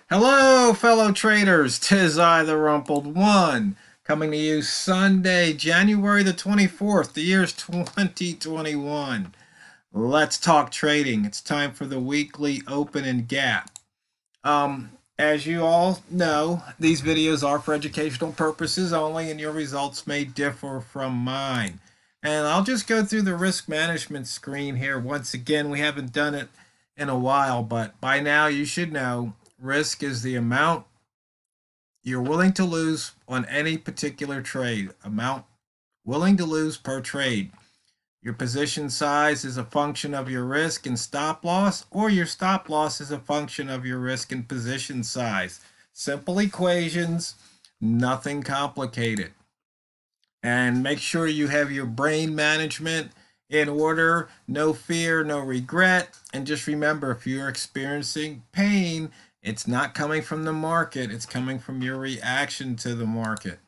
Hello, fellow traders. 'Tis I, the Rumpled One, coming to you Sunday, January the 24th. The year's 2021. Let's talk trading. It's time for the weekly open and gap. As you all know, these videos are for educational purposes only, and your results may differ from mine. And I'll just go through the risk management screen here. Once again, we haven't done it in a while, but by now you should know risk is the amount you're willing to lose on any particular trade, amount willing to lose per trade. Your position size is a function of your risk and stop loss, or your stop loss is a function of your risk and position size. Simple equations, nothing complicated. And make sure you have your brain management in order, no fear, no regret. And just remember, if you're experiencing pain, it's not coming from the market, it's coming from your reaction to the market.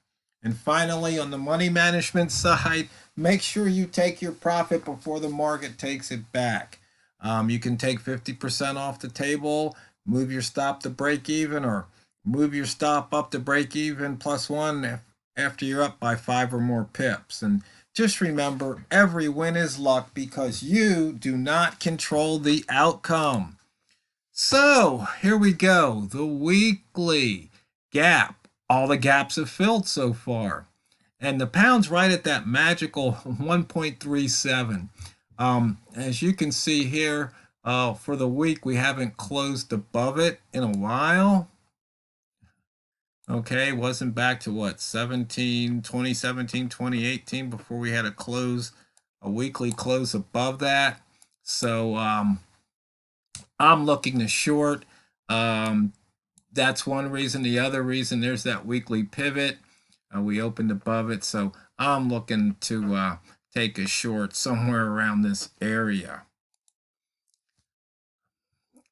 And finally, on the money management side, make sure you take your profit before the market takes it back. You can take 50% off the table, move your stop to break even, or move your stop up to break even plus one after you're up by 5 or more pips. And just remember, every win is luck because you do not control the outcome. So here we go, the weekly gap. All the gaps have filled so far. And the pound's right at that magical 1.37. As you can see here, for the week, we haven't closed above it in a while. Okay, wasn't back to what, 2017, 2018 before we had a weekly close above that. So I'm looking to short. That's one reason. The other reason, there's that weekly pivot. We opened above it, so I'm looking to take a short somewhere around this area.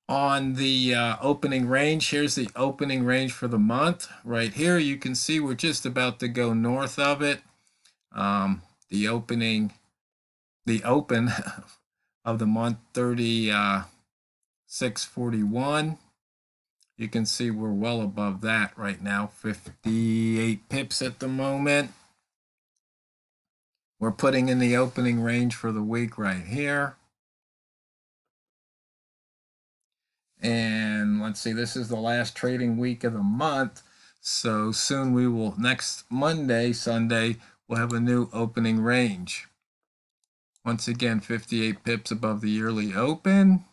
On the opening range, here's the opening range for the month. Right here, you can see we're just about to go north of it. The open of the month, 36.41. You can see we're well above that right now, 58 pips at the moment. We're putting in the opening range for the week right here. And let's see, this is the last trading week of the month. So soon we will, next Monday, Sunday, we'll have a new opening range. Once again, 58 pips above the yearly open.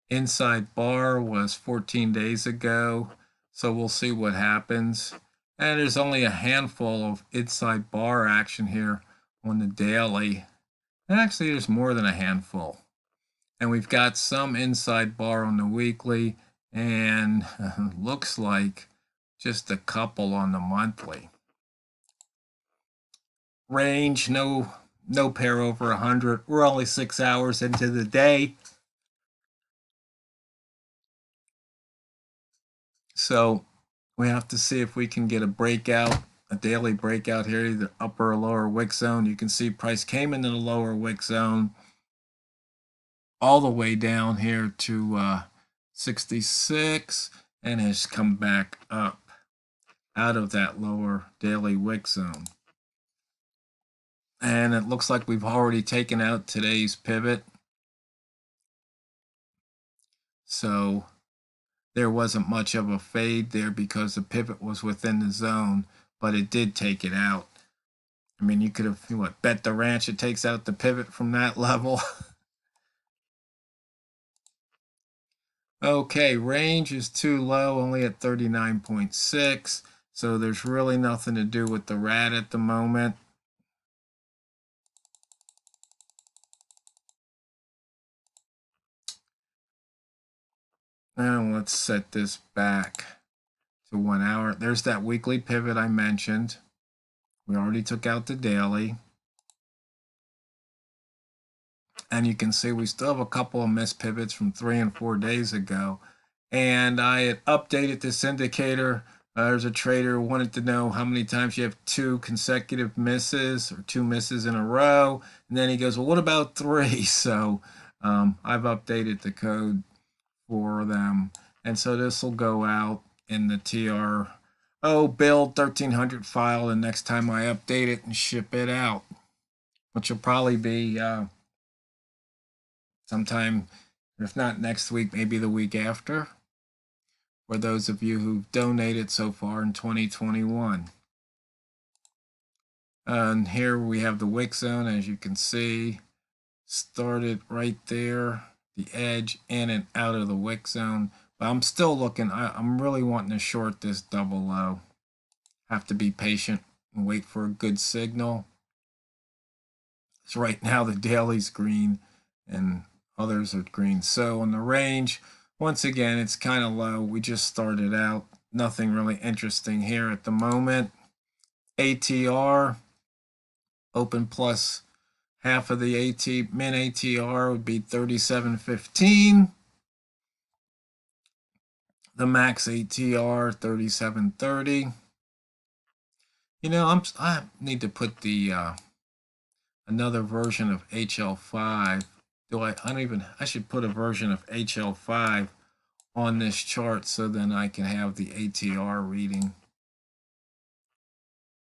Inside bar was 14 days ago. So we'll see what happens. And there's only a handful of inside bar action here on the daily. And actually, there's more than a handful. And we've got some inside bar on the weekly, and looks like just a couple on the monthly. Range, no pair over 100. We're only 6 hours into the day. So we have to see if we can get a breakout, a daily breakout here, either upper or lower wick zone. You can see price came into the lower wick zone all the way down here to 66 and has come back up out of that lower daily wick zone. And it looks like we've already taken out today's pivot. So there wasn't much of a fade there because the pivot was within the zone, but it did take it out. I mean, you could have bet the ranch it takes out the pivot from that level. Okay, range is too low, only at 39.6. So there's really nothing to do with the rat at the moment. Now let's set this back to 1 hour. There's that weekly pivot I mentioned. We already took out the daily. And you can see we still have a couple of missed pivots from 3 and 4 days ago. And I had updated this indicator There's a trader who wanted to know how many times you have two consecutive misses or two misses in a row. And then he goes, well, what about three? So I've updated the code for them. And so this will go out in the TRO build 1300 file the next time I update it and ship it out, which will probably be sometime, if not next week, maybe the week after, for those of you who've donated so far in 2021. And here we have the wick zone, as you can see, started right there, the edge in and out of the wick zone. But I'm still looking, I'm really wanting to short this double low. Have to be patient and wait for a good signal. So right now the daily's green and others are green. So on the range, once again, it's kind of low. We just started out. Nothing really interesting here at the moment. ATR, open plus half of the min ATR would be 37.15. The max ATR 37.30. You know, I need to put the another version of HL5. I should put a version of HL5 on this chart so then I can have the ATR reading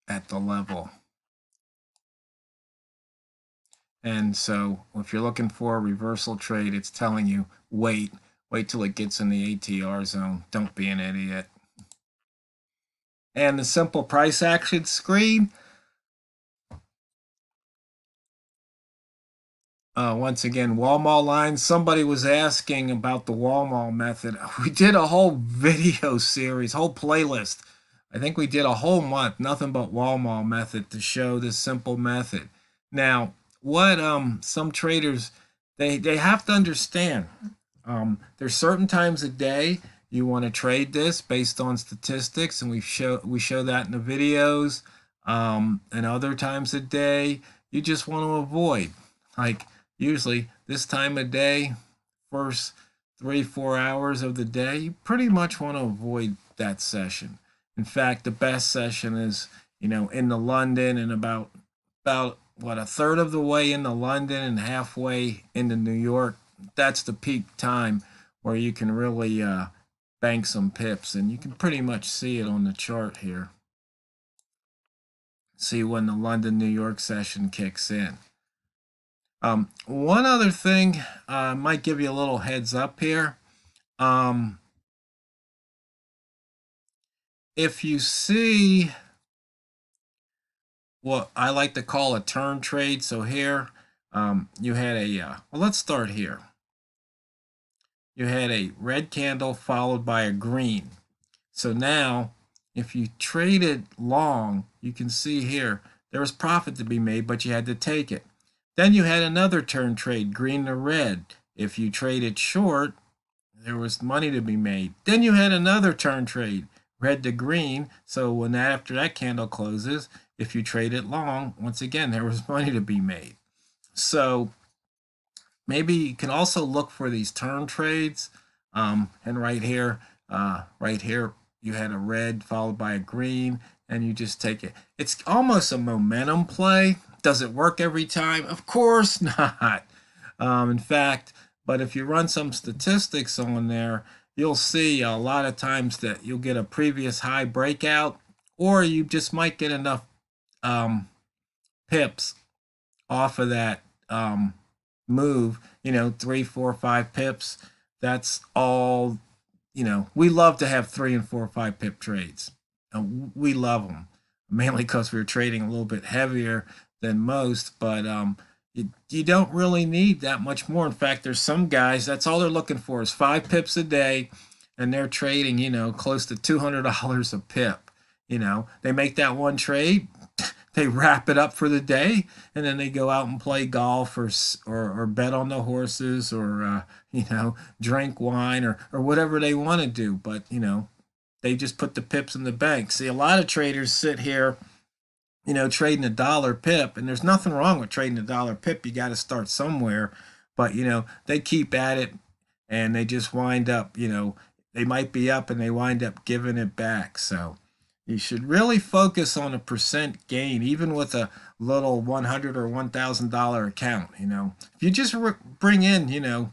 at the level. And so if you're looking for a reversal trade, it's telling you wait till it gets in the ATR zone. Don't be an idiot. And the simple price action screen, once again, Walmart line. Somebody was asking about the Walmart method. We did a whole video series, whole playlist. I think we did a whole month, nothing but Walmart method to show this simple method. Now, what some traders, they have to understand, there's certain times a day you want to trade this based on statistics, and we show that in the videos. And other times a day you just want to avoid, like usually this time of day, first 3-4 hours of the day, you pretty much want to avoid that session. In fact, the best session is, you know, in the London and about what, a third of the way into London and halfway into New York. That's the peak time where you can really bank some pips, and you can pretty much see it on the chart here. See when the London New York session kicks in. One other thing, might give you a little heads up here. If you see what I like to call a turn trade, so here you had a, well, let's start here. You had a red candle followed by a green. So now, if you traded long, you can see here, there was profit to be made, but you had to take it. Then you had another turn trade, green to red. If you traded short, there was money to be made. Then you had another turn trade, red to green. So after that candle closes, if you traded long, once again, there was money to be made. So maybe you can also look for these turn trades. And right here, you had a red followed by a green, and you just take it. It's almost a momentum play. Does it work every time? Of course not. In fact, but if you run some statistics on there, you'll see a lot of times that you'll get a previous high breakout, or you just might get enough pips off of that move, 3, 4, 5 pips. That's all. We love to have 3 and 4 or 5 pip trades. We love them, mainly because we're trading a little bit heavier than most, but you don't really need that much more. In fact, there's some guys, that's all they're looking for is 5 pips a day, and they're trading, close to $200 a pip. They make that one trade, they wrap it up for the day, and then they go out and play golf or bet on the horses or drink wine or whatever they want to do. But they just put the pips in the bank. See, a lot of traders sit here, trading $1 pip, and there's nothing wrong with trading $1 pip. You got to start somewhere, but they keep at it, and they just wind up they might be up and they wind up giving it back. So you should really focus on a percent gain, even with a little $100 or $1,000 account. If you just bring in, 1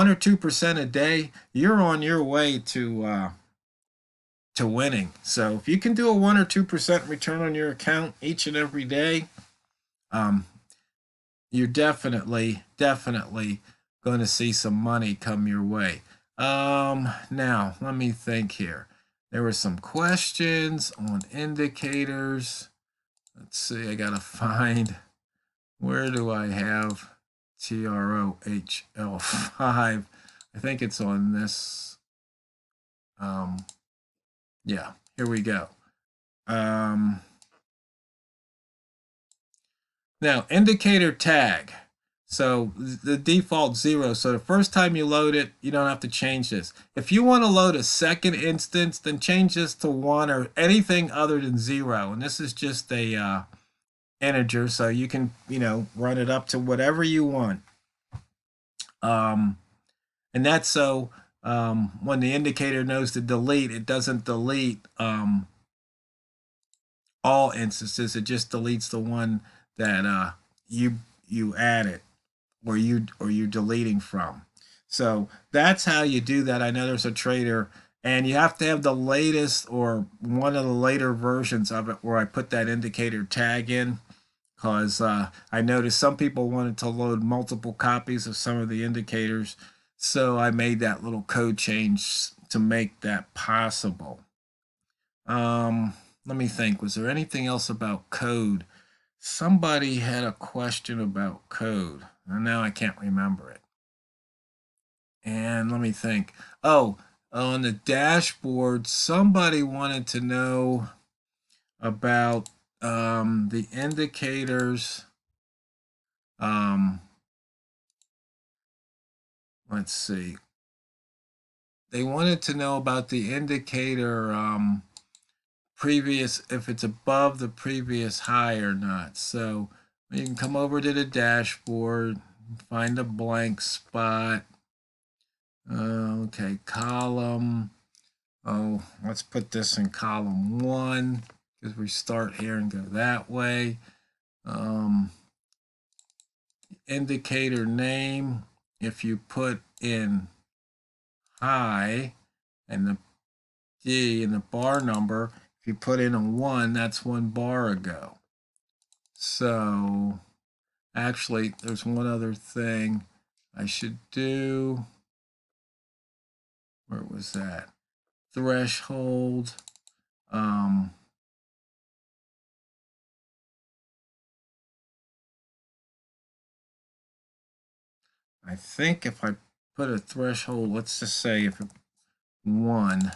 or 2% a day, you're on your way to winning. So if you can do a 1 or 2% return on your account each and every day, um, you're definitely going to see some money come your way. Now let me think here. There were some questions on indicators. Let's see, I gotta find, where do I have TROHL5? I think it's on this. Yeah, here we go. Now, indicator tag. So the default 0. So the first time you load it, you don't have to change this. If you want to load a second instance, then change this to 1 or anything other than 0. And this is just a integer, so you can, run it up to whatever you want. And that's so when the indicator knows to delete, it doesn't delete all instances. It just deletes the one that you added or you're deleting from. So that's how you do that. I know there's a trader, and you have to have the latest or one of the later versions of it where I put that indicator tag in, because I noticed some people wanted to load multiple copies of some of the indicators. So I made that little code change to make that possible. Let me think. Was there anything else about code? Somebody had a question about code, and now I can't remember it. And let me think. Oh, on the dashboard, somebody wanted to know about the indicators. Let's see. They wanted to know about the indicator previous, if it's above the previous high or not. So you can come over to the dashboard, find a blank spot. Okay, column. Oh, let's put this in column 1 because we start here and go that way. Indicator name, if you put in high and the D and the bar number, if you put in a 1, that's 1 bar ago. So actually, there's one other thing I should do. Where was that? Threshold. I think if I put a threshold, let's just say if it 1.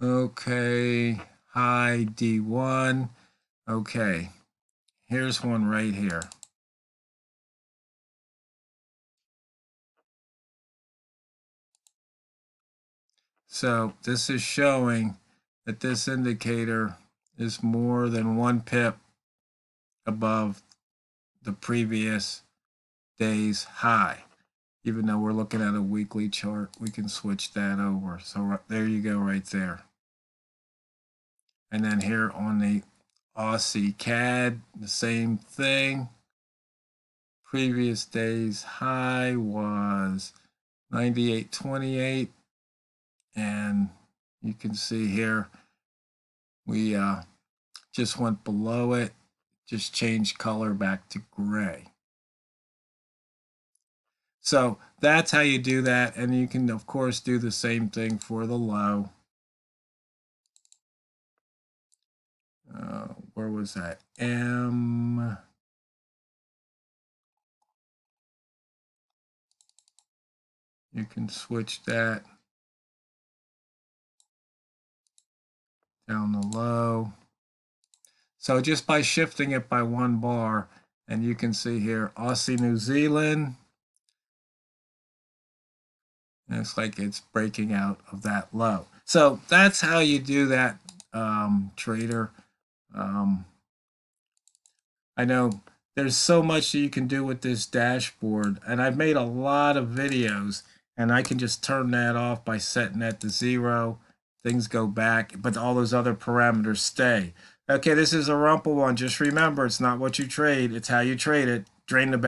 Okay, high D1. Okay, here's one right here. So this is showing that this indicator is more than 1 pip above the previous day's high. Even though we're looking at a weekly chart, we can switch that over. So there you go right there. And then here on the Aussie CAD, the same thing. Previous day's high was 98.28, and you can see here we just went below it, just changed color back to gray. So that's how you do that, and you can of course do the same thing for the low. Where was that? M. You can switch that down the low. So just by shifting it by 1 bar, and you can see here Aussie New Zealand, and it's like it's breaking out of that low. So that's how you do that, trader. I know there's so much that you can do with this dashboard, and I've made a lot of videos, And I can just turn that off by setting that to 0. Things go back, but all those other parameters stay. Okay, this is a TheRumpledOne. Just remember, it's not what you trade, it's how you trade it. Drain the